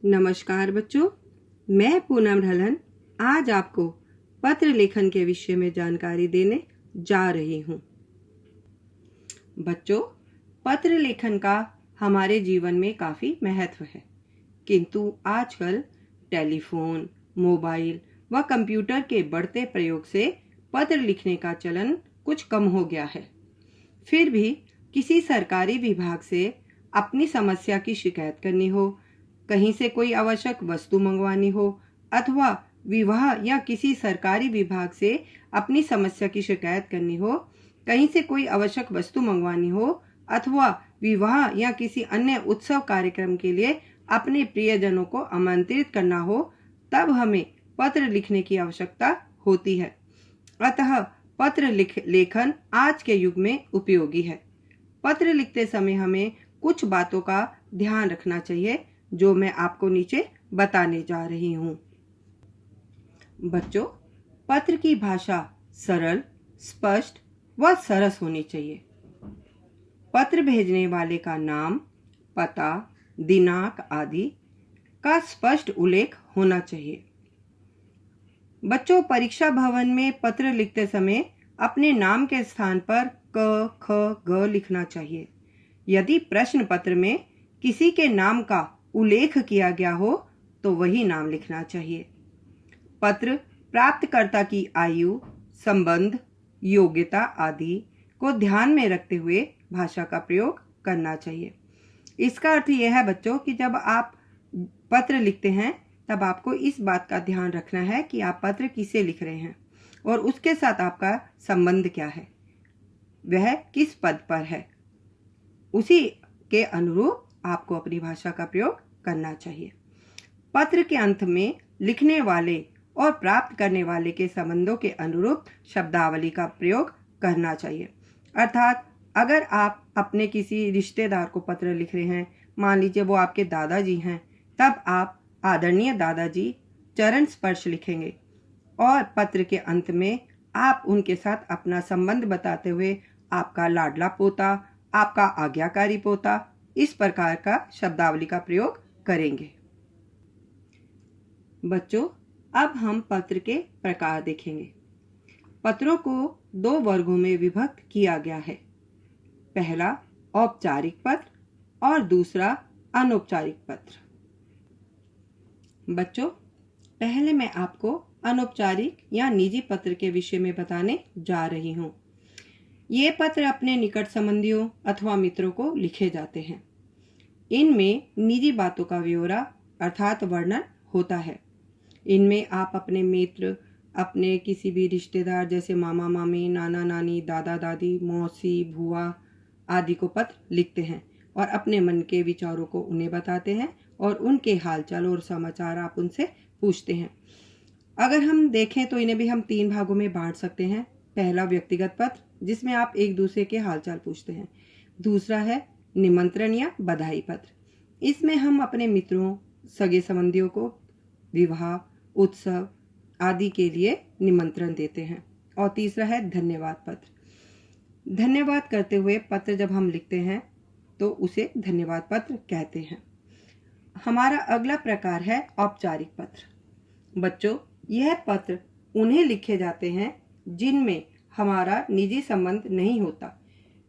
नमस्कार बच्चों, मैं पूनम ढलन आज आपको पत्र लेखन के विषय में जानकारी देने जा रही हूँ। बच्चों, पत्र लेखन का हमारे जीवन में काफ़ी महत्व है, किंतु आजकल टेलीफोन, मोबाइल व कंप्यूटर के बढ़ते प्रयोग से पत्र लिखने का चलन कुछ कम हो गया है। फिर भी किसी सरकारी विभाग से अपनी समस्या की शिकायत करनी हो, कहीं से कोई आवश्यक वस्तु मंगवानी हो अथवा विवाह या किसी सरकारी विभाग से अपनी समस्या की शिकायत करनी हो, कहीं से कोई आवश्यक वस्तु मंगवानी हो अथवा विवाह या किसी अन्य उत्सव कार्यक्रम के लिए अपने प्रियजनों को आमंत्रित करना हो, तब हमें पत्र लिखने की आवश्यकता होती है। अतः पत्र लेखन आज के युग में उपयोगी है। पत्र लिखते समय हमें कुछ बातों का ध्यान रखना चाहिए, जो मैं आपको नीचे बताने जा रही हूँ। बच्चों, पत्र की भाषा सरल, स्पष्ट व सरस होनी चाहिए। पत्र भेजने वाले का नाम, पता, दिनांक आदि का स्पष्ट उल्लेख होना चाहिए। बच्चों, परीक्षा भवन में पत्र लिखते समय अपने नाम के स्थान पर क, ख, ग लिखना चाहिए। यदि प्रश्न पत्र में किसी के नाम का उल्लेख किया गया हो तो वही नाम लिखना चाहिए। पत्र प्राप्तकर्ता की आयु, संबंध, योग्यता आदि को ध्यान में रखते हुए भाषा का प्रयोग करना चाहिए। इसका अर्थ यह है बच्चों कि जब आप पत्र लिखते हैं तब आपको इस बात का ध्यान रखना है कि आप पत्र किसे लिख रहे हैं और उसके साथ आपका संबंध क्या है, वह किस पद पर है। उसी के अनुरूप आपको अपनी भाषा का प्रयोग करना चाहिए। पत्र के अंत में लिखने वाले और प्राप्त करने वाले के संबंधों के अनुरूप शब्दावली का प्रयोग करना चाहिए। अर्थात अगर आप अपने किसी रिश्तेदार को पत्र लिख रहे हैं, मान लीजिए वो आपके दादाजी हैं, तब आप आदरणीय दादाजी चरण स्पर्श लिखेंगे और पत्र के अंत में आप उनके साथ अपना संबंध बताते हुए आपका लाडला पोता, आपका आज्ञाकारी पोता, इस प्रकार का शब्दावली का प्रयोग करेंगे। बच्चों, अब हम पत्र के प्रकार देखेंगे। पत्रों को दो वर्गों में विभक्त किया गया है। पहला औपचारिक पत्र और दूसरा अनौपचारिक पत्र। बच्चों, पहले मैं आपको अनौपचारिक या निजी पत्र के विषय में बताने जा रही हूँ। ये पत्र अपने निकट संबंधियों अथवा मित्रों को लिखे जाते हैं। इनमें निजी बातों का ब्यौरा अर्थात वर्णन होता है। इनमें आप अपने मित्र, अपने किसी भी रिश्तेदार जैसे मामा मामी, नाना नानी, दादा दादी, मौसी, भुआ आदि को पत्र लिखते हैं और अपने मन के विचारों को उन्हें बताते हैं और उनके हालचाल और समाचार आप उनसे पूछते हैं। अगर हम देखें तो इन्हें भी हम 3 भागों में बांट सकते हैं। पहला व्यक्तिगत पत्र, जिसमें आप एक दूसरे के हालचाल पूछते हैं। दूसरा है निमंत्रण या बधाई पत्र, इसमें हम अपने मित्रों, सगे संबंधियों को विवाह, उत्सव आदि के लिए निमंत्रण देते हैं। और तीसरा है धन्यवाद पत्र। धन्यवाद करते हुए पत्र जब हम लिखते हैं तो उसे धन्यवाद पत्र कहते हैं। हमारा अगला प्रकार है औपचारिक पत्र। बच्चों, यह पत्र उन्हें लिखे जाते हैं जिनमें हमारा निजी संबंध नहीं होता।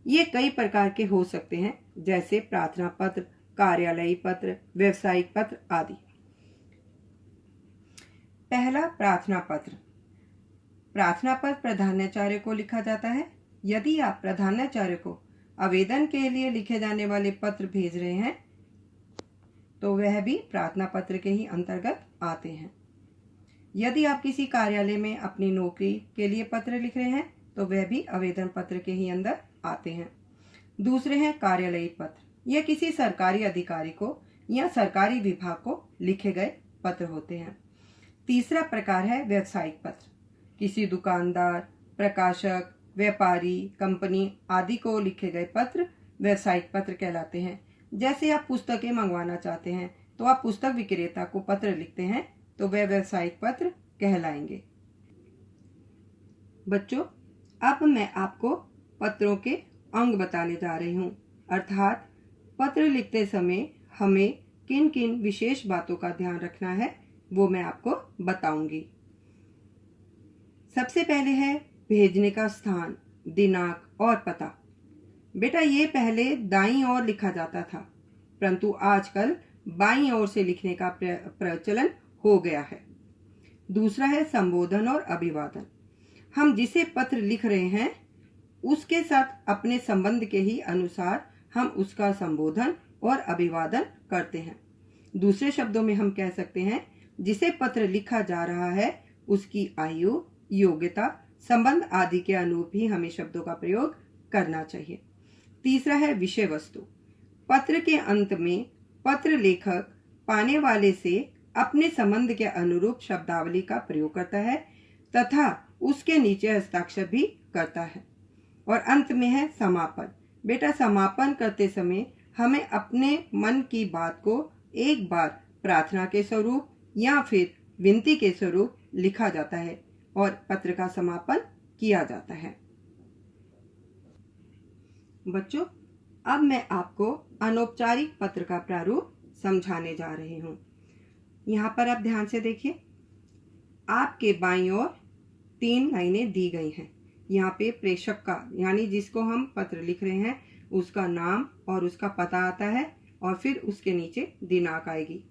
ये कई प्रकार के हो सकते हैं, जैसे प्रार्थना पत्र, कार्यालयी पत्र, व्यवसायिक पत्र आदि। पहला प्रार्थना पत्र। प्रार्थना पत्र प्रधानाचार्य को लिखा जाता है। यदि आप प्रधानाचार्य को आवेदन के लिए लिखे जाने वाले पत्र भेज रहे हैं तो वह भी प्रार्थना पत्र के ही अंतर्गत आते हैं। यदि आप किसी कार्यालय में अपनी नौकरी के लिए पत्र लिख रहे हैं तो वह भी आवेदन पत्र के ही अंदर आते हैं। दूसरे हैं कार्यालयी पत्र। यह किसी सरकारी अधिकारी को या सरकारी विभाग को लिखे गए पत्र होते हैं। तीसरा प्रकार है व्यावसायिक पत्र। किसी दुकानदार, प्रकाशक, व्यापारी, कंपनी आदि को लिखे गए पत्र व्यावसायिक पत्र कहलाते हैं। जैसे आप पुस्तकें मंगवाना चाहते हैं तो आप पुस्तक विक्रेता को पत्र लिखते हैं तो वह व्यावसायिक पत्र कहलाएंगे। बच्चों, अब मैं आपको पत्रों के अंग बताने जा रही हूँ। अर्थात पत्र लिखते समय हमें किन किन विशेष बातों का ध्यान रखना है वो मैं आपको बताऊंगी। सबसे पहले है भेजने का स्थान, दिनांक और पता। बेटा ये पहले दाईं ओर लिखा जाता था, परंतु आजकल बाईं ओर से लिखने का प्रचलन हो गया है। दूसरा है संबोधन और अभिवादन। हम जिसे पत्र लिख रहे हैं उसके साथ अपने संबंध के ही अनुसार हम उसका संबोधन और अभिवादन करते हैं। दूसरे शब्दों में हम कह सकते हैं जिसे पत्र लिखा जा रहा है उसकी आयु, योग्यता, संबंध आदि के अनुरूप ही हमें शब्दों का प्रयोग करना चाहिए। तीसरा है विषय वस्तु। पत्र के अंत में पत्र लेखक पाने वाले से अपने संबंध के अनुरूप शब्दावली का प्रयोग करता है तथा उसके नीचे हस्ताक्षर भी करता है। और अंत में है समापन। बेटा समापन करते समय हमें अपने मन की बात को एक बार प्रार्थना के स्वरूप या फिर विनती के स्वरूप लिखा जाता है और पत्र का समापन किया जाता है। बच्चों, अब मैं आपको अनौपचारिक पत्र का प्रारूप समझाने जा रही हूँ। यहाँ पर आप ध्यान से देखिए, आपके बाईं ओर 3 लाइनें दी गई हैं। यहाँ पे प्रेषक का यानी जिसको हम पत्र लिख रहे हैं उसका नाम और उसका पता आता है और फिर उसके नीचे दिनांक आएगी।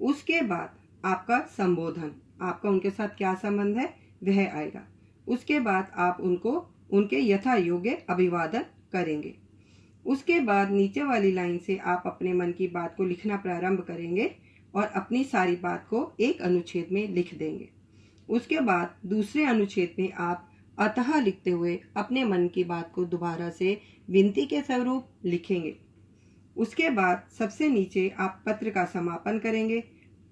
उसके बाद आपका संबोधन, आपका उनके साथ क्या संबंध है वह आएगा। उसके बाद आप उनको उनके यथा योग्य अभिवादन करेंगे। उसके बाद नीचे वाली लाइन से आप अपने मन की बात को लिखना प्रारंभ करेंगे और अपनी सारी बात को एक अनुच्छेद में लिख देंगे। उसके बाद दूसरे अनुच्छेद में आप अतः लिखते हुए अपने मन की बात को दोबारा से विनती के स्वरूप लिखेंगे। उसके बाद सबसे नीचे आप पत्र का समापन करेंगे।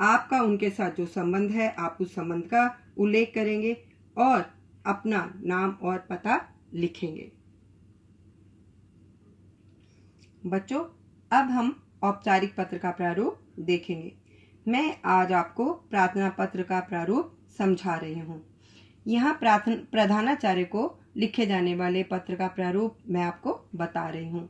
आपका उनके साथ जो संबंध है आप उस संबंध का उल्लेख करेंगे और अपना नाम और पता लिखेंगे। बच्चों, अब हम औपचारिक पत्र का प्रारूप देखेंगे। मैं आज आपको प्रार्थना पत्र का प्रारूप समझा रही हूँ। यहाँ प्रधानाचार्य को लिखे जाने वाले पत्र का प्रारूप मैं आपको बता रही हूँ।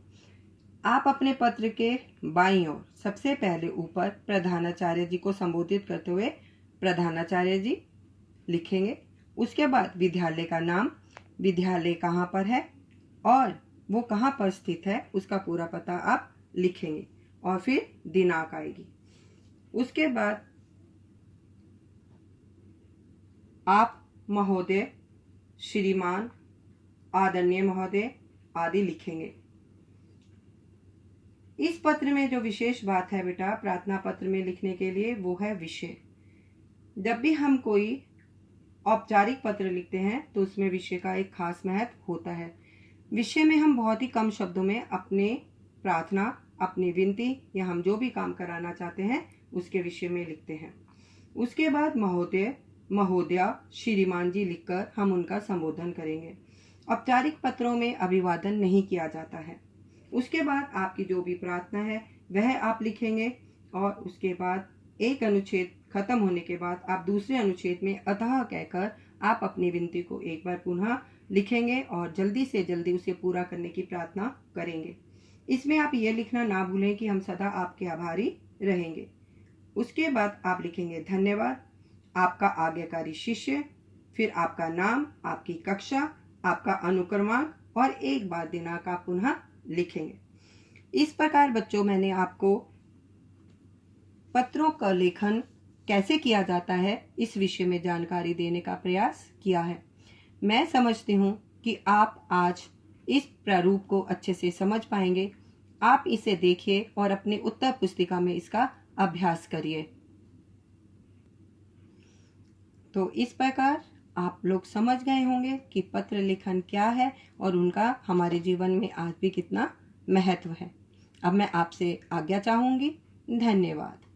आप अपने पत्र के बाईं ओर सबसे पहले ऊपर प्रधानाचार्य जी को संबोधित करते हुए प्रधानाचार्य जी लिखेंगे। उसके बाद विद्यालय का नाम, विद्यालय कहाँ पर है और वो कहाँ पर स्थित है उसका पूरा पता आप लिखेंगे और फिर दिनांक आएगी। उसके बाद आप महोदय, श्रीमान, आदरणीय महोदय आदि लिखेंगे। इस पत्र में जो विशेष बात है बेटा प्रार्थना पत्र में लिखने के लिए वो है विषय। जब भी हम कोई औपचारिक पत्र लिखते हैं तो उसमें विषय का एक खास महत्व होता है। विषय में हम बहुत ही कम शब्दों में अपने प्रार्थना, अपनी विनती या हम जो भी काम कराना चाहते हैं उसके विषय में लिखते हैं। उसके बाद महोदय, महोदया, श्रीमान जी लिखकर हम उनका संबोधन करेंगे। औपचारिक पत्रों में अभिवादन नहीं किया जाता है। उसके बाद आपकी जो भी प्रार्थना है वह आप लिखेंगे और उसके बाद एक अनुच्छेद खत्म होने के बाद आप दूसरे अनुच्छेद में अतः कहकर आप अपनी विनती को एक बार पुनः लिखेंगे और जल्दी से जल्दी उसे पूरा करने की प्रार्थना करेंगे। इसमें आप ये लिखना ना भूलें कि हम सदा आपके आभारी रहेंगे। उसके बाद आप लिखेंगे धन्यवाद, आपका आज्ञाकारी शिष्य, फिर आपका नाम, आपकी कक्षा, आपका अनुक्रमांक और एक बार दिनांक आप पुनः लिखेंगे। इस प्रकार बच्चों मैंने आपको पत्रों का लेखन कैसे किया जाता है इस विषय में जानकारी देने का प्रयास किया है। मैं समझती हूँ कि आप आज इस प्रारूप को अच्छे से समझ पाएंगे। आप इसे देखिए और अपने उत्तर पुस्तिका में इसका अभ्यास करिए। तो इस प्रकार आप लोग समझ गए होंगे कि पत्र लेखन क्या है और उनका हमारे जीवन में आज भी कितना महत्व है। अब मैं आपसे आज्ञा चाहूंगी। धन्यवाद।